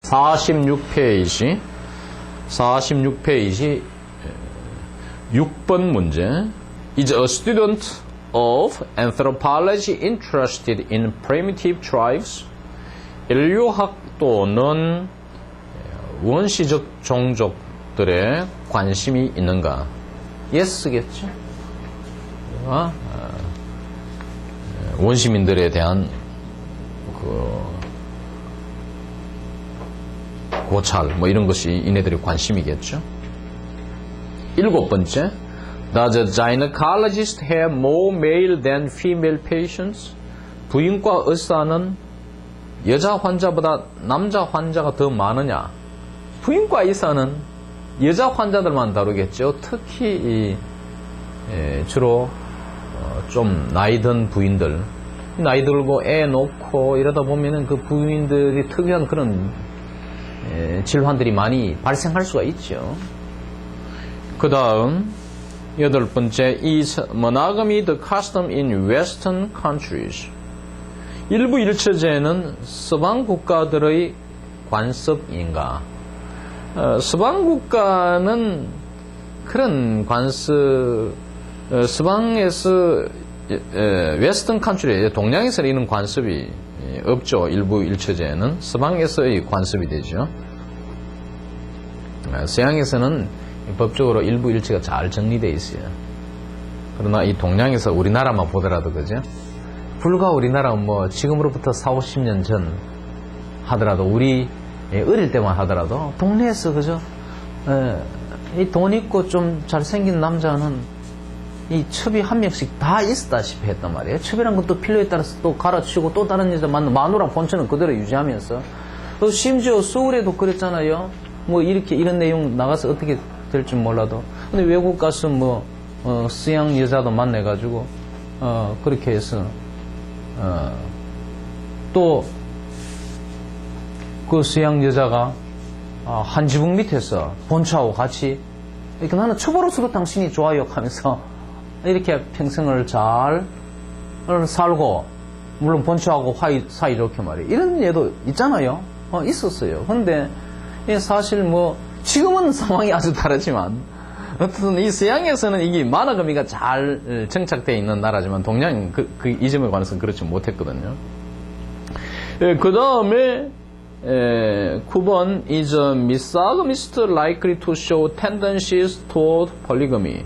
46페이지 6번 문제. Is a student of anthropology interested in primitive tribes? 인류학도는 원시적 종족들에 관심이 있는가? Yes겠죠. 원시민들에 대한 고찰 이런 것이 이네들의 관심이겠죠. 7번째, Does a gynecologist have more male than female patients? 부인과 의사는 여자 환자보다 남자 환자가 더 많으냐? 부인과 의사는 여자 환자들만 다루겠죠. 특히 주로 좀 나이 든 부인들, 나이 들고 애 놓고 이러다 보면은 그 부인들이 특이한 그런 질환들이 많이 발생할 수가 있죠. 그 다음 8번째, Is monogamy the custom in Western countries? 일부 일처제는 서방 국가들의 관습인가? 서방 국가는 그런 서방에서 웨스턴 컨트리, 동양에서는 이런 관습이 없죠. 일부 일처제는 서방에서의 관습이 되죠. 서양에서는 법적으로 일부 일처가 잘 정리되어 있어요. 그러나 이 동양에서 우리나라만 보더라도 그죠? 불과 우리나라는 지금으로부터 40-50년 전 하더라도 우리 어릴 때만 하더라도 동네에서 그죠? 이 돈 있고 좀 잘생긴 남자는 이 첩이 한 명씩 다 있었다시피 했단 말이에요. 첩이란 건 또 필요에 따라서 또 갈아치우고 또 다른 여자 만나고 마누라 본처는 그대로 유지하면서 또 심지어 서울에도 그랬잖아요. 이런 내용 나가서 어떻게 될지 몰라도 근데 외국 가서 서양 여자도 만나가지고 그렇게 해서 또 그 서양 여자가 한 지붕 밑에서 본처하고 같이 이렇게 나는 첩으로서도 당신이 좋아요 하면서 이렇게 평생을 잘 살고 물론 본처하고 사이 이렇게 말이에요. 이런 예도 있잖아요. 있었어요. 근데 사실 지금은 상황이 아주 다르지만 어쨌든 이 서양에서는 이게 모노가미가 잘 정착되어 있는 나라지만 동양 이 점에 관해서는 그렇지 못했거든요. 그 다음에 9번 is a misogynist likely to show tendencies toward polygamy?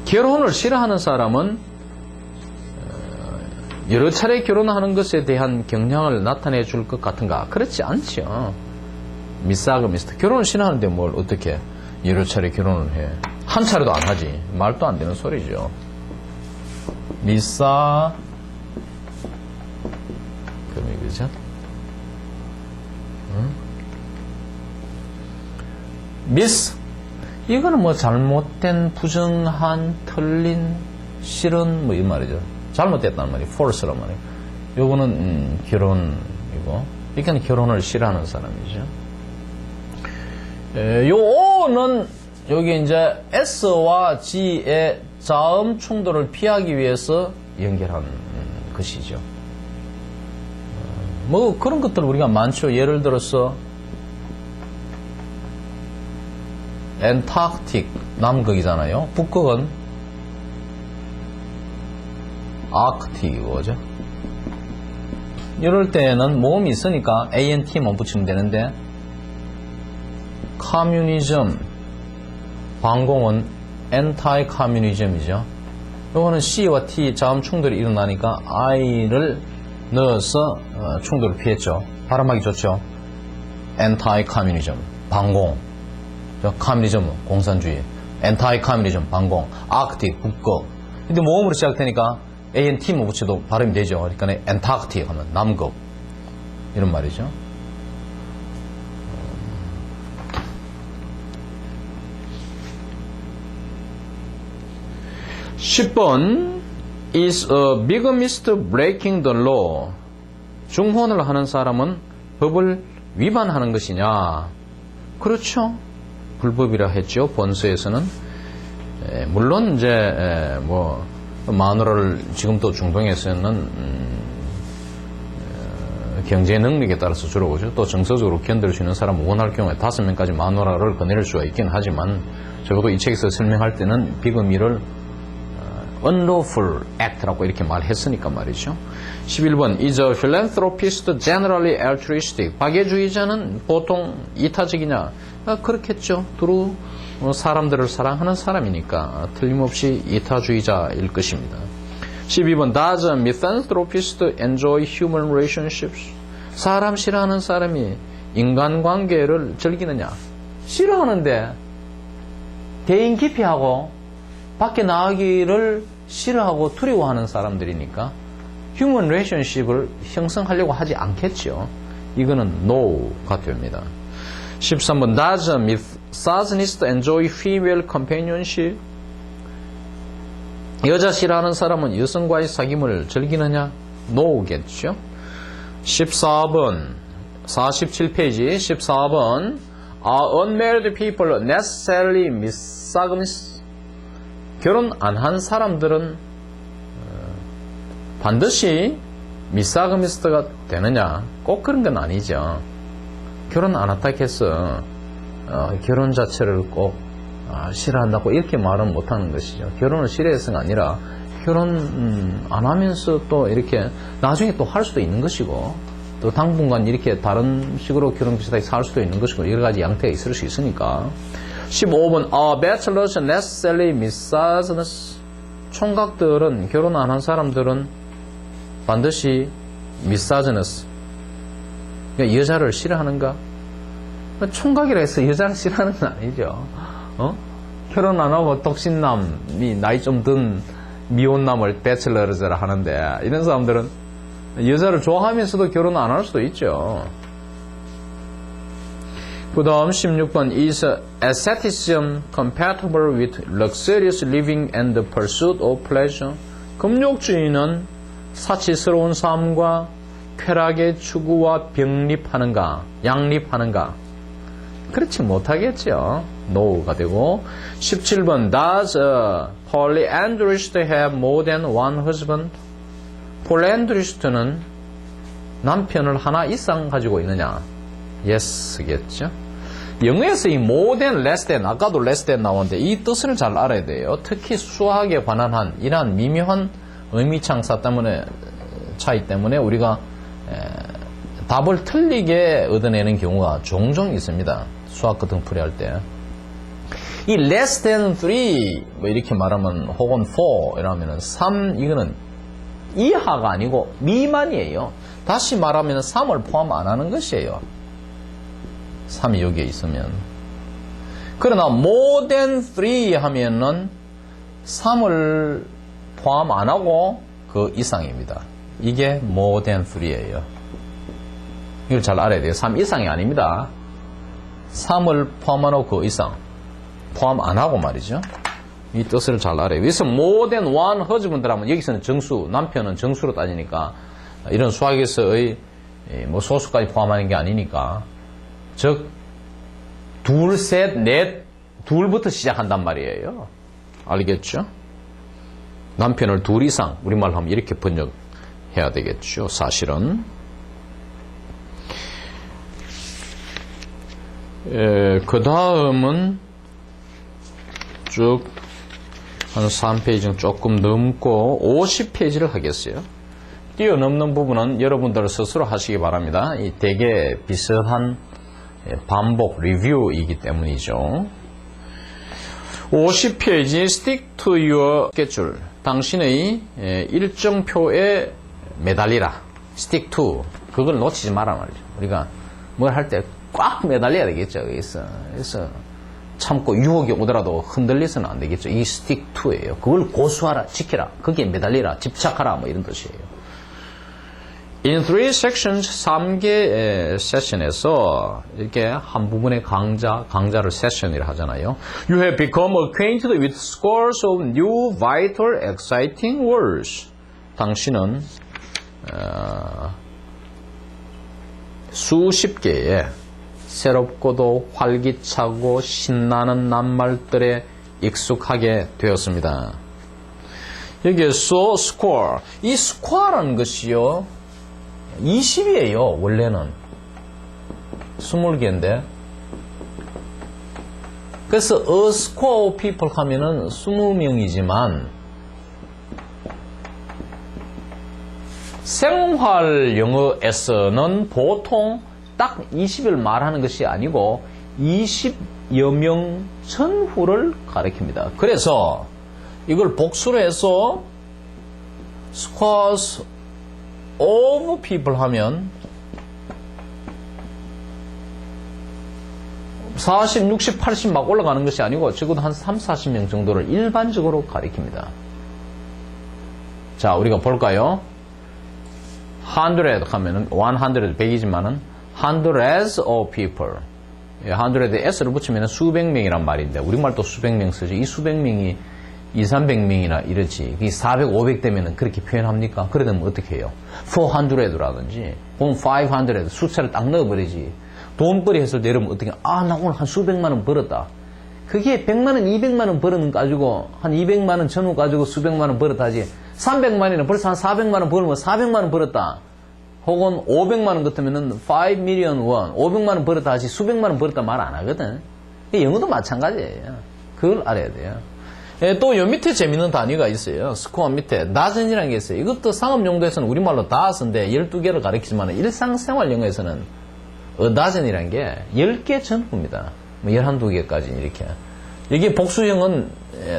결혼을 싫어하는 사람은 여러 차례 결혼하는 것에 대한 경향을 나타내 줄 것 같은가? 그렇지 않죠. 미사그미스트 결혼을 싫어하는데 뭘 어떻게 여러 차례 결혼을 해? 한 차례도 안 하지. 말도 안 되는 소리죠. 그죠? 미스 이거는 잘못된, 부정한, 틀린, 싫은 이 말이죠. 잘못됐다는 말이 false란 말이에요. 요거는 결혼이고, 그러니까 결혼을 싫어하는 사람이죠. 요 O는 여기 이제 S와 G의 자음 충돌을 피하기 위해서 연결한 것이죠. 그런 것들 우리가 많죠. 예를 들어서 엔타크틱 남극이잖아요. 북극은 아크틱이고 그죠? 이럴 때는 모음이 있으니까 ANT만 붙이면 되는데 커뮤니즘 반공은 엔타이 커뮤니즘이죠. 이거는 C와 T 자음 충돌이 일어나니까 I를 넣어서 충돌을 피했죠. 발음하기 좋죠. 엔타이 커뮤니즘 반공, 커뮤니즘 공산주의, 엔타이 커뮤니즘 반공, 아크틱 북극. 근데 모음으로 시작되니까 ANT만 붙여도 발음이 되죠. 그러니까 엔타크틱 하면 남극 이런 말이죠. (10번) Is a bigamist breaking the law? 중혼을 하는 사람은 법을 위반하는 것이냐? 그렇죠. 불법이라 했죠. 본서에서는. 물론 이제 마누라를 지금도 중동에서는 경제 능력에 따라서 주로 오죠. 또 정서적으로 견딜 수 있는 사람은 원할 경우에 5명까지 마누라를 거느릴 수가 있긴 하지만 적어도 이 책에서 설명할 때는 비금리를 unlawful act라고 이렇게 말했으니까 말이죠. 11번 Is a philanthropist generally altruistic? 박애주의자는 보통 이타적이냐? 그렇겠죠. 두루 사람들을 사랑하는 사람이니까 틀림없이 이타주의자일 것입니다. 12번 Does a misanthropist enjoy human relationships? 사람 싫어하는 사람이 인간관계를 즐기느냐? 싫어하는데 개인 기피하고 밖에 나가기를 싫어하고 두려워하는 사람들이니까 human relationship을 형성하려고 하지 않겠죠. 이거는 no가 됩니다. 13번 Does a misogynist enjoy female companionship? 여자 싫어하는 사람은 여성과의 사귐을 즐기느냐? no겠죠. 14번 47페이지 14번 Are unmarried people necessarily misogynist? 결혼 안 한 사람들은 반드시 미사그미스트가 되느냐? 꼭 그런 건 아니죠. 결혼 안 한다 해서 결혼 자체를 꼭 싫어한다고 이렇게 말은 못하는 것이죠. 결혼을 싫어해서가 아니라 결혼 안 하면서 또 이렇게 나중에 또 할 수도 있는 것이고 또 당분간 이렇게 다른 식으로 결혼 비슷하게 살 수도 있는 것이고 여러 가지 양태가 있을 수 있으니까. 15번 bachelors necessarily misogynist? 총각들은 결혼 안 한 사람들은 반드시 misogynist. 그러니까 여자를 싫어하는가? 총각이라 해서 여자를 싫어하는 건 아니죠. 결혼 안 하고 독신남이 나이 좀 든 미혼남을 배첼러즈라 하는데 이런 사람들은 여자를 좋아하면서도 결혼 안 할 수도 있죠. 그 다음 16번 Is asceticism compatible with luxurious living and the pursuit of pleasure? 금욕주의는 사치스러운 삶과 쾌락의 추구와 병립하는가? 양립하는가? 그렇지 못하겠죠. no가 되고 17번 Does a polyandrist have more than one husband? 폴리앤드리스트는 남편을 하나 이상 가지고 있느냐? yes겠죠. 영어에서 이 more than, less than, 아까도 less than 나오는데 이 뜻을 잘 알아야 돼요. 특히 수학에 관한 한 이러한 미묘한 의미창사 때문에 차이 때문에 우리가 답을 틀리게 얻어내는 경우가 종종 있습니다. 수학 같은 풀이할 때. 이 less than 3 뭐 이렇게 말하면 혹은 4 이러면은 3 이거는 이하가 아니고 미만이에요. 다시 말하면 3을 포함 안 하는 것이에요. 3이 여기에 있으면. 그러나 more than 3 하면은 3을 포함 안 하고 그 이상입니다. 이게 more than 3예요. 이걸 잘 알아야 돼요. 3 이상이 아닙니다. 3을 포함하고 그 이상. 포함 안 하고 말이죠. 이 뜻을 잘 알아요. 그래서 more than one husband 하면 여기서는 정수, 남편은 정수로 따지니까 이런 수학에서의 뭐 소수까지 포함하는 게 아니니까 즉 둘, 셋, 넷, 둘부터 시작한단 말이에요. 알겠죠? 남편을 둘 이상 우리말로 하면 이렇게 번역해야 되겠죠. 사실은 그 다음은 쭉 한 3페이지는 조금 넘고 50페이지를 하겠어요. 뛰어넘는 부분은 여러분들 스스로 하시기 바랍니다. 이 되게 비슷한 반복 리뷰이기 때문이죠. 50페이지 Stick to your schedule. 당신의 일정표에 매달리라. Stick to. 그걸 놓치지 마라 말이죠. 우리가 뭘 할 때 꽉 매달려야 되겠죠. 그래서 참고 유혹이 오더라도 흔들려서는 안 되겠죠. 이 stick to예요. 그걸 고수하라, 지키라, 거기에 매달리라, 집착하라 뭐 이런 뜻이에요. In 3 sections, 3개 세션에서 이렇게 한 부분의 강좌를 세션이라 하잖아요. You have become acquainted with scores of new, vital, exciting words. 당신은 수십 개의 새롭고도 활기차고 신나는 낱말들에 익숙하게 되었습니다. 여기에 so score, 이 score라는 것이요 20이에요. 원래는 20개인데. 그래서 a square of people 하면은 20명이지만 생활 영어에서는 보통 딱 20을 말하는 것이 아니고 20여 명 전후를 가리킵니다. 그래서 이걸 복수로 해서 squares of people 하면 40, 60, 80 막 올라가는 것이 아니고 적어도 한 3, 40명 정도를 일반적으로 가리킵니다. 자, 우리가 볼까요? 100 하면은 100, 100이지만은 hundreds of people. 100에 s를 붙이면 수백 명이란 말인데 우리말도 수백 명 쓰죠. 이 수백 명이 2, 300명이나 이러지. 이 400, 500 되면은 그렇게 표현합니까? 그러면 어떻게 해요? 400라든지, 500 숫자를 딱 넣어버리지. 돈벌이 했을 때 여러분 어떻게, 나 오늘 한 수백만 원 벌었다. 그게 100만 원, 200만 원 벌은 가지고, 한 200만 원 전후 가지고 수백만 원 벌었다 하지. 300만이나 벌써 한 400만 원 벌면 400만 원 벌었다. 혹은 500만 원 같으면은 5 million won, 500만 원 벌었다 하지 수백만 원 벌었다 말 안 하거든. 영어도 마찬가지예요. 그걸 알아야 돼요. 또 요 밑에 재밌는 단위가 있어요. 스코어 밑에 dozen이라는 게 있어요. 이것도 상업 용도에서는 우리말로 dozen인데 12개를 가리키지만 일상생활 영어에서는 a dozen이라는 게 10개 전후입니다. 11~2개까지 이렇게. 이게 복수형은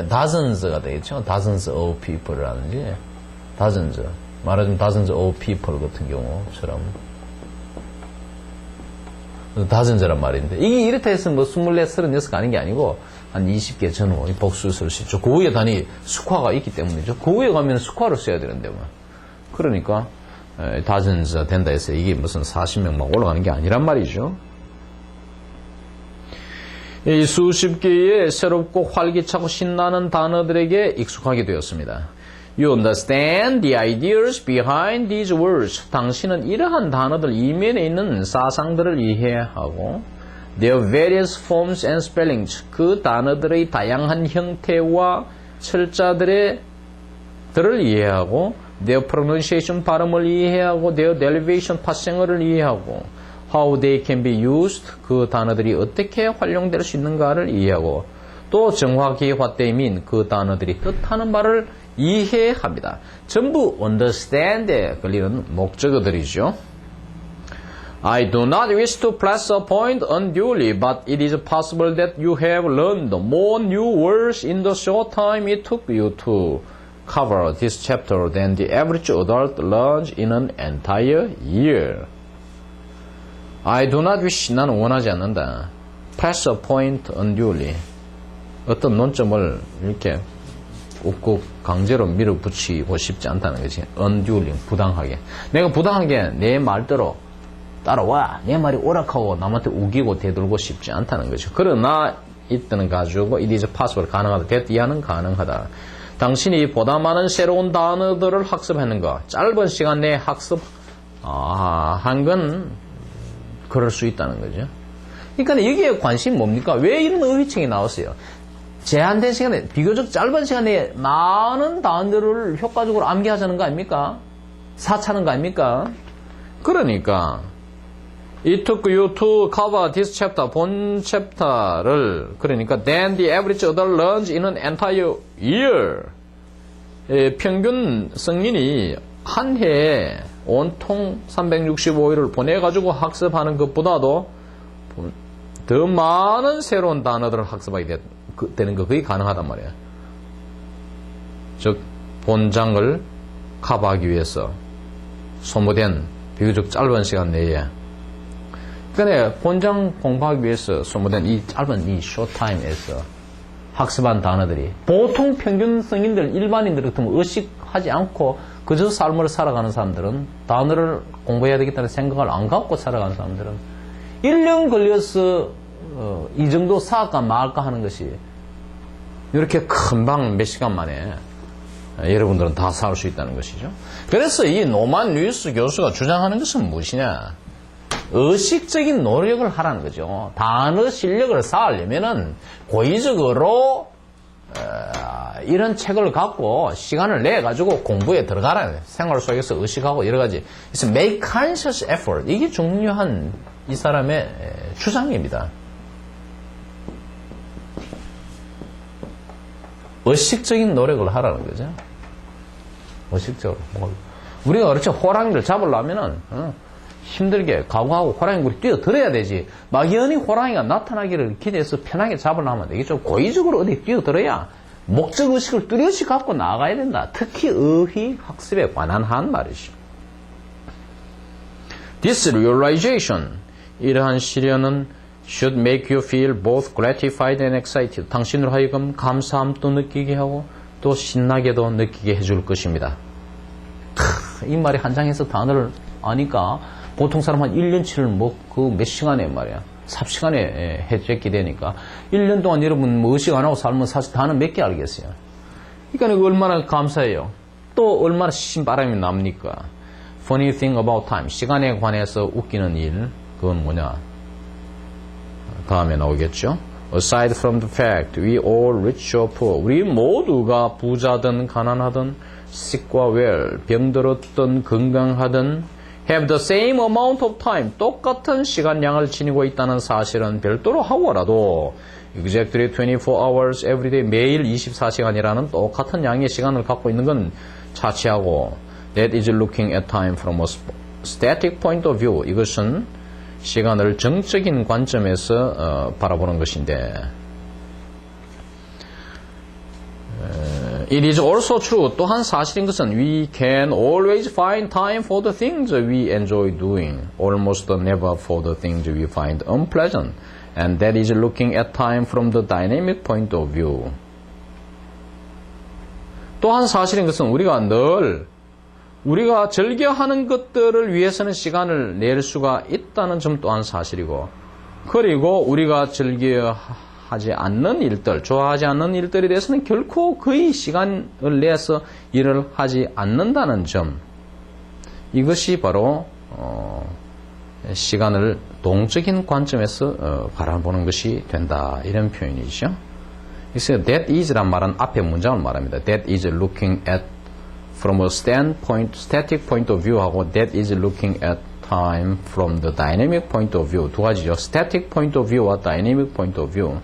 dozens가 되겠죠. dozens of people라든지 dozens. 말하자면 dozens of people 같은 경우처럼 dozens란 말인데 이게 이렇다 해서 뭐 24, 36가 아닌 게 아니고 한 20개 전후 복수를 쓸 수 있죠. 그 위에 단위 스쿼가 있기 때문이죠. 그 위에 가면 스쿼를 써야 되는데 뭐. 그러니까 dozens 된다 해서 이게 무슨 40명 막 올라가는 게 아니란 말이죠. 이 수십 개의 새롭고 활기차고 신나는 단어들에게 익숙하게 되었습니다. You understand the ideas behind these words. 당신은 이러한 단어들 이면에 있는 사상들을 이해하고 their various forms and spellings. 그 단어들의 다양한 형태와 철자들을 이해하고 their pronunciation 발음을 이해하고 their derivation 파생어를 이해하고 how they can be used. 그 단어들이 어떻게 활용될 수 있는가를 이해하고 또 정확히 what they mean. 그 단어들이 뜻하는 바를 이해합니다. 전부 understand에 걸리는 목적어들이죠. I do not wish to press a point unduly, but it is possible that you have learned more new words in the short time it took you to cover this chapter than the average adult learns in an entire year. I do not wish, 나는 원하지 않는다. Press a point unduly. 어떤 논점을 이렇게 꾹꾹 강제로 밀어붙이고 싶지 않다는 거지. unduly, 부당하게. 내가 부당하게 내 말대로 따라와. 내 말이 오락하고 남한테 우기고 대들고 싶지 않다는 거죠. 그러나 이때는 가지고 it is possible, 가능하다. that 이하는 가능하다. 당신이 보다 많은 새로운 단어들을 학습하는 것. 짧은 시간 내에 학습한 건 그럴 수 있다는 거죠. 그러니까 여기에 관심이 뭡니까? 왜 이런 의의청이 나왔어요? 제한된 시간에, 비교적 짧은 시간에 많은 단어들을 효과적으로 암기하자는 거 아닙니까? 사차는 거 아닙니까? 그러니까 It took you to cover this chapter, 본 챕터를, 그러니까 then the average adult learns in an entire year. 평균 성인이 한 해에 온통 365일을 보내가지고 학습하는 것보다도 더 많은 새로운 단어들을 학습하게 되는 거 그게 가능하단 말이에요. 즉 본장을 커버하기 위해서 소모된 비교적 짧은 시간 내에, 그러니까 본장 공부하기 위해서 소모된 이 짧은 이 쇼타임에서 학습한 단어들이 보통 평균 성인들, 일반인들 같으면 의식하지 않고 그저 삶을 살아가는 사람들은, 단어를 공부해야 되겠다는 생각을 안 갖고 살아가는 사람들은 1년 걸려서 이 정도 사할까 말까 하는 것이 이렇게 금방 몇 시간 만에 여러분들은 다 사올 수 있다는 것이죠. 그래서 이 노만 루이스 교수가 주장하는 것은 무엇이냐? 의식적인 노력을 하라는 거죠. 단어 실력을 쌓으려면은 고의적으로 이런 책을 갖고 시간을 내 가지고 공부에 들어가라. 생활 속에서 의식하고 여러 가지. 그래서 make conscious effort. 이게 중요한 이 사람의 주장입니다. 의식적인 노력을 하라는 거죠. 의식적으로. 우리가 그렇죠. 호랑이를 잡으려면은 힘들게 각오하고 호랑이굴이 뛰어들어야 되지. 막연히 호랑이가 나타나기를 기대해서 편하게 잡으려면 되겠죠. 고의적으로 어디 뛰어들어야 목적의식을 뚜렷이 갖고 나가야 된다. 특히 의의 학습에 관한 한 말이죠. This realization, 이러한 시련은 should make you feel both gratified and excited. 당신으로 하여금 감사함도 느끼게 하고 또 신나게도 느끼게 해줄 것입니다. 이 말이 한 장에서 단어를 아니까 보통 사람 한 1년치를 몇 시간에 말이야. 삽시간에 해적기 되니까 1년 동안 여러분 뭐 의식 안 하고 살면 사실 단어 몇 개 알겠어요. 그러니까 얼마나 감사해요. 또 얼마나 신바람이 납니까. Funny thing about time. 시간에 관해서 웃기는 일. 그건 뭐냐. 다음에 나오겠죠. Aside from the fact we all rich or poor. 우리 모두가 부자든 가난하든 sick과 well, 병들었든 건강하든 have the same amount of time. 똑같은 시간량을 지니고 있다는 사실은 별도로 하고라도 exactly 24 hours every day. 매일 24시간이라는 똑같은 양의 시간을 갖고 있는 건 차치하고 that is looking at time from a static point of view. 이것은 시간을 정적인 관점에서 바라보는 것인데 It is also true. 또한 사실인 것은 we can always find time for the things we enjoy doing. Almost never for the things we find unpleasant. And that is looking at time from the dynamic point of view. 또한 사실인 것은 우리가 즐겨하는 것들을 위해서는 시간을 낼 수가 있다는 점 또한 사실이고, 그리고 우리가 즐겨하지 않는 일들, 좋아하지 않는 일들에 대해서는 결코 거의 시간을 내서 일을 하지 않는다는 점, 이것이 바로 시간을 동적인 관점에서 바라보는 것이 된다, 이런 표현이죠. 그래서 that is란 말은 앞에 문장을 말합니다. That is looking at from a static point of view 하고 that is looking at time from the dynamic point of view. 두 가지죠. static point of view와 dynamic point of view.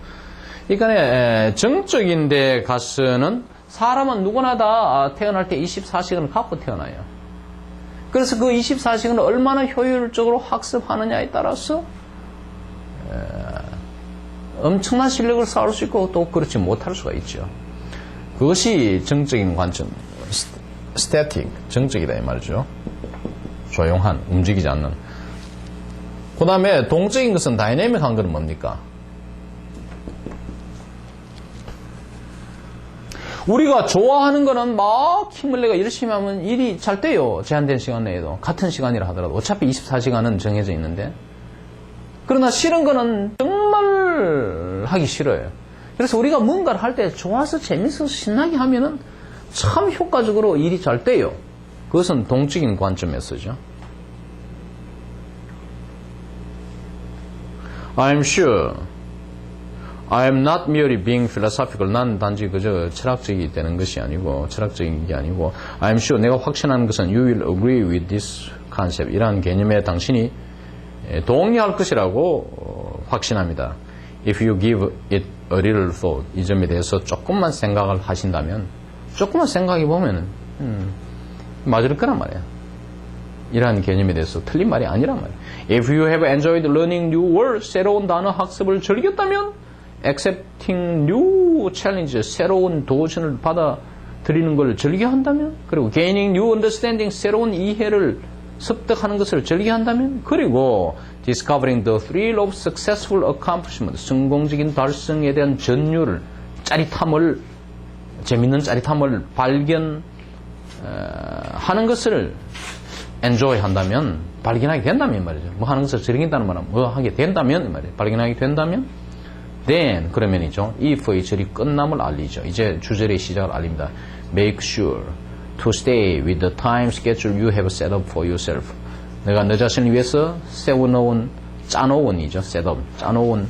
그러니까 정적인 데 가서는 사람은 누구나 다 태어날 때 24시간을 갖고 태어나요. 그래서 그 24시간을 얼마나 효율적으로 학습하느냐에 따라서 엄청난 실력을 쌓을 수 있고 또 그렇지 못할 수가 있죠. 그것이 정적인 관점, static, 정적이다 이 말이죠. 조용한, 움직이지 않는. 그 다음에 동적인 것은 다이내믹한 것은 뭡니까? 우리가 좋아하는 거는 막 힘을 내가 열심히 하면 일이 잘 돼요. 제한된 시간 내에도. 같은 시간이라 하더라도. 어차피 24시간은 정해져 있는데. 그러나 싫은 거는 정말 하기 싫어요. 그래서 우리가 뭔가를 할 때 좋아서 재밌어서 신나게 하면은 참 효과적으로 일이 잘 돼요. 그것은 동적인 관점에서죠. I'm sure I am not merely being philosophical. 난 단지 그저 철학적이 되는 것이 아니고, 철학적인 게 아니고, I'm sure 내가 확신하는 것은 you will agree with this concept. 이러한 개념에 당신이 동의할 것이라고 확신합니다. If you give it a little thought. 이 점에 대해서 조금만 생각을 하신다면, 조금만 생각해 보면은 맞을 거란 말이야. 이러한 개념에 대해서 틀린 말이 아니란 말이야. If you have enjoyed learning new words. 새로운 단어 학습을 즐겼다면 accepting new challenges, 새로운 도전을 받아들이는 걸 즐겨한다면, 그리고 gaining new understanding, 새로운 이해를 습득하는 것을 즐겨한다면, 그리고 discovering the thrill of successful accomplishment, 성공적인 달성에 대한 전율을, 짜릿함을, 재밌는 짜릿함을 발견하는 것을 enjoy 한다면, 발견하게 된다면 말이죠. 뭐 하는 것을 즐긴다는 말은 뭐 하게 된다면 말이에요. 발견하게 된다면 then, 그러면이죠. if의 절이 끝남을 알리죠. 이제 주절의 시작을 알립니다. Make sure to stay with the time schedule you have set up for yourself. 내가 너 자신을 위해서 세워놓은, 짜놓은이죠. set up, 짜놓은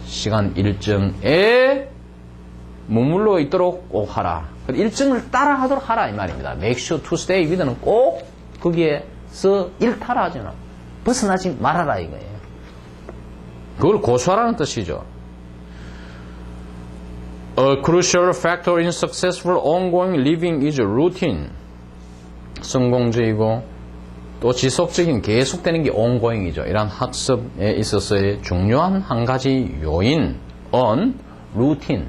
시간 일정에 머물러 있도록 꼭 하라. 일정을 따라 하도록 하라 이 말입니다. Make sure to stay with는 꼭 거기에서 일탈하지 마. 벗어나지 말아라 이거예요. 그걸 고수하라는 뜻이죠. A crucial factor in successful ongoing living is routine. 성공적이고 또 지속적인 계속되는 게 ongoing이죠. 이런 학습에 있어서의 중요한 한 가지 요인, routine,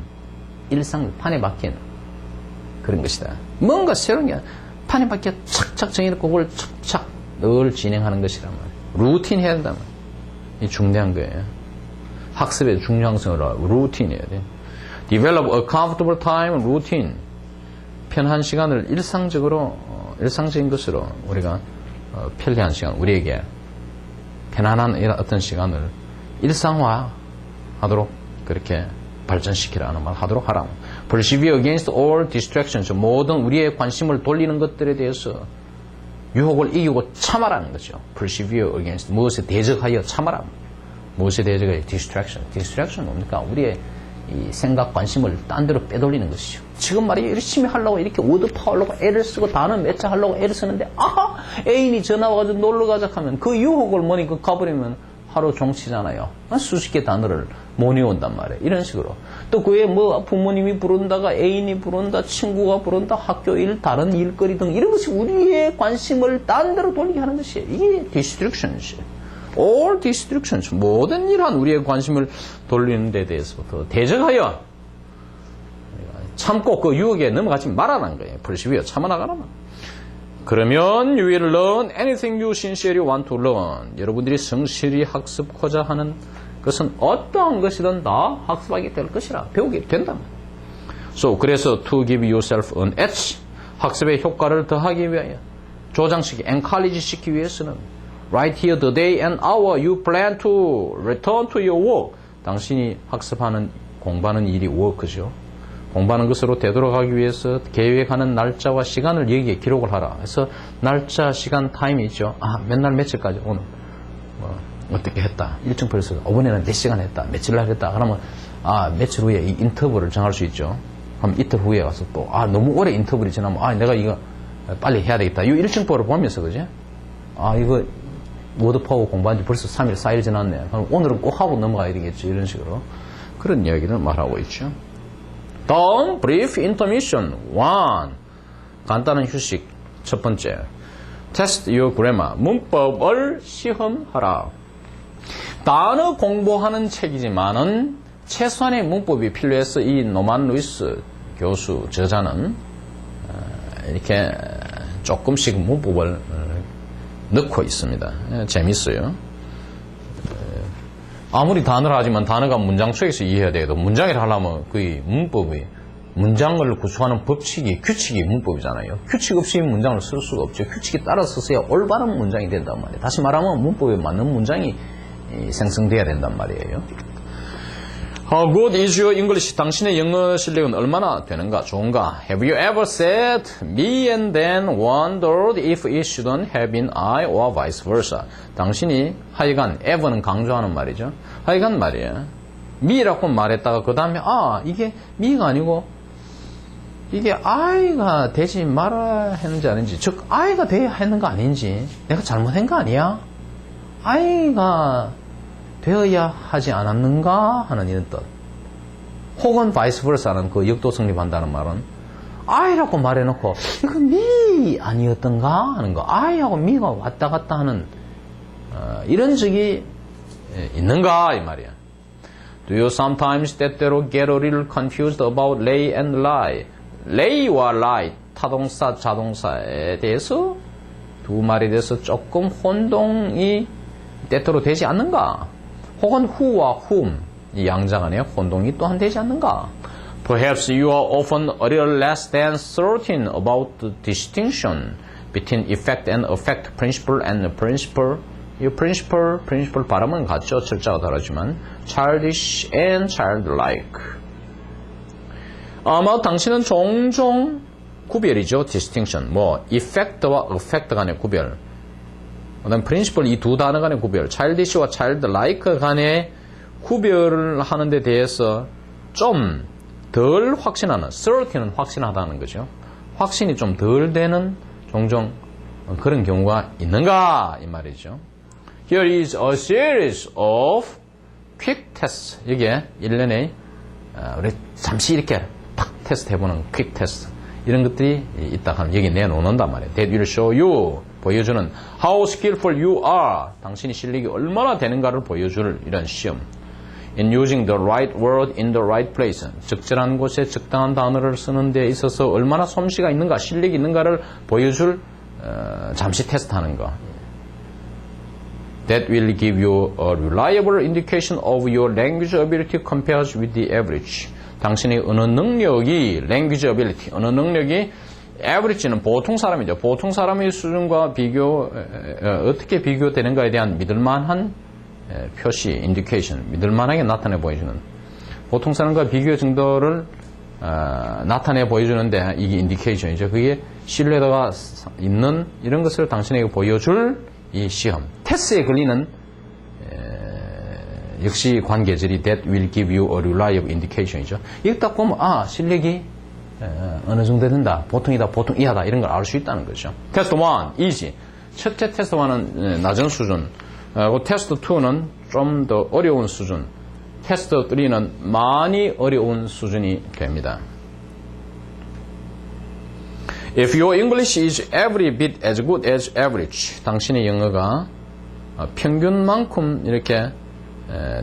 일상 판에 박힌 그런 것이다. 뭔가 새로운 게 판에 박혀 착착 정해놓고 그걸 착착 늘 진행하는 것이란 말이에요. 루틴 해야 된단 말이에요. 이 중요한 거예요. 학습의 중요성을 루틴 해야 돼요. Develop a comfortable time routine. 편한 시간을 일상적인 것으로 우리가 편리한 시간, 우리에게 편안한 어떤 시간을 일상화하도록 그렇게 발전시키라는 말 하도록 하라. Persevere against all distractions. 모든 우리의 관심을 돌리는 것들에 대해서 유혹을 이기고 참아라는 거죠. Persevere against. 무엇에 대적하여 참아라. 무엇에 대적하여 distraction. distraction은 뭡니까? 우리의 이 생각, 관심을 딴 데로 빼돌리는 것이죠. 지금 말이에요. 열심히 하려고 이렇게 워드파하려고 애를 쓰고 단어 몇 자 하려고 애를 쓰는데 애인이 전화 와가지고 놀러 가자 하면 그 유혹을 뭐니 그 가버리면 하루 종치잖아요. 수십 개 단어를 못 외운단 말이에요. 이런 식으로. 또 그에 뭐 부모님이 부른다가 애인이 부른다, 친구가 부른다, 학교 일, 다른 일거리 등 이런 것이 우리의 관심을 딴 데로 돌리게 하는 것이에요. 이게 distraction이에요. All distractions. 모든 이러한 우리의 관심을 돌리는 데 대해서부터 대적하여 참고 그 유혹에 넘어가지 말아라는 거예요. persevere. 참아나가라. 그러면 you will learn anything you sincerely want to learn. 여러분들이 성실히 학습하고자 하는 것은 어떠한 것이든 다 학습하게 될 것이라 배우게 된다. So, 그래서 to give yourself an edge. 학습의 효과를 더하기 위하여 조장시키, encourage 시키기 위해서는 right here the day and hour you plan to return to your work. 당신이 학습하는, 공부하는 일이 work죠. 공부하는 것으로 되돌아가기 위해서 계획하는 날짜와 시간을 여기에 기록을 하라. 그래서 날짜, 시간, 타임이 있죠. 맨날 며칠까지 오늘 어떻게 했다. 일정표에서 이번에는 몇 시간 했다. 며칠 날 했다. 그러면 며칠 후에 이 인터벌을 정할 수 있죠. 그럼 이틀 후에 가서 또 너무 오래 인터벌이 지나면 내가 이거 빨리 해야 되겠다. 이 일정표를 보면서 그지? 이거 워드파워 공부한 지 벌써 3일, 4일 지났네. 그럼 오늘은 꼭 하고 넘어가야 되겠지. 이런 식으로. 그런 이야기를 말하고 있죠. 다음, brief intermission. 1. 간단한 휴식. 첫 번째. Test your grammar. 문법을 시험하라. 단어 공부하는 책이지만은 최소한의 문법이 필요해서 이 노만 루이스 교수, 저자는 이렇게 조금씩 문법을 넣고 있습니다. 재밌어요. 아무리 단어를 하지만 단어가 문장 속에서 이해해야 돼도 문장을 하려면 거의 문법이, 문장을 구축하는 법칙이, 규칙이 문법이잖아요. 규칙 없이 문장을 쓸 수가 없죠. 규칙에 따라서 써야 올바른 문장이 된단 말이에요. 다시 말하면 문법에 맞는 문장이 생성돼야 된단 말이에요. How good is your English? 당신의 영어 실력은 얼마나 되는가? 좋은가? Have you ever said me and then wondered if it shouldn't have been I or vice versa? 당신이 하여간 ever는 강조하는 말이죠. 하여간 말이에요. me라고 말했다가 그 다음에 이게 me가 아니고 이게 I가 되지 말아야 했는지 아닌지, 즉 I가 돼야 했는 거 아닌지, 내가 잘못한 거 아니야? I가 되어야 하지 않았는가 하는 이런 뜻. 혹은 vice versa는 그 역도 성립한다는 말은 I라고 말해놓고 이거 me 아니었던가 하는 거. I하고 me가 왔다 갔다 하는 이런 적이 있는가 이 말이야. Do you sometimes 때때로 get a little confused about lay and lie? lay와 lie, 타동사, 자동사에 대해서 두 말에 대해서 조금 혼동이 때때로 되지 않는가? 혹은 who와 whom, 이 양자간에 혼동이 또한 되지 않는가? Perhaps you are often a little less than certain about the distinction between effect and effect, principle and principle. 이 principle 발음은 같죠. 철자가 다르지만 childish and childlike. 아마 당신은 종종 구별이죠. distinction, effect와 effect 간의 구별. 그다음 principle, 이 두 단어 간의 구별, childish와 childlike 간의 구별을 하는 데 대해서 좀 덜 확신하는, certain은 확신하다는 거죠. 확신이 좀 덜 되는 종종 그런 경우가 있는가 이 말이죠. Here is a series of quick tests. 이게 1년에 우리 잠시 이렇게 탁 테스트 해보는 quick test 이런 것들이 있다 하면 여기 내놓는단 말이에요. That will show you 보여주는 how skillful you are 당신이 실력이 얼마나 되는가를 보여줄 이런 시험. In using the right word in the right place 적절한 곳에 적당한 단어를 쓰는 데 있어서 얼마나 솜씨가 있는가 실력이 있는가를 보여줄 잠시 테스트하는 거. That will give you a reliable indication of your language ability compared with the average. 당신의 언어 능력이 language ability, 언어 능력이 average는 보통 사람이죠. 보통 사람의 수준과 비교 어떻게 비교되는가에 대한 믿을만한 표시, indication, 믿을만하게 나타내 보여주는 보통 사람과 비교 정도를 나타내 보여주는데 이게 indication이죠. 그게 신뢰도가 있는 이런 것을 당신에게 보여줄 이 시험. 테스트에 걸리는 역시 관계절이 that will give you a reliable indication이죠. 이거 딱 보면 실력이 어느 정도 된다. 보통이다, 보통 이하다 이런 걸 알 수 있다는 거죠. 테스트 1, easy. 첫째 테스트 1은 낮은 수준. 테스트 2는 좀 더 어려운 수준. 테스트 3는 많이 어려운 수준이 됩니다. If your English is every bit as good as average, 당신의 영어가 평균만큼 이렇게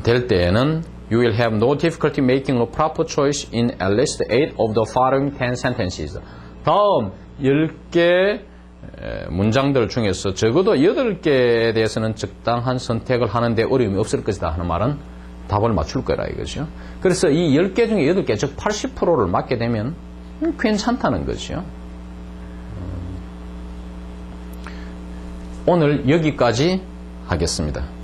될 때에는 you will have no difficulty making a proper choice in at least 8 of the following 10 sentences. 다음 10개 문장들 중에서 적어도 8개에 대해서는 적당한 선택을 하는데 어려움이 없을 것이다 하는 말은 답을 맞출 거라 이거죠. 그래서 이 10개 중에 8개, 즉 80%를 맞게 되면 괜찮다는 거죠. 오늘 여기까지 하겠습니다.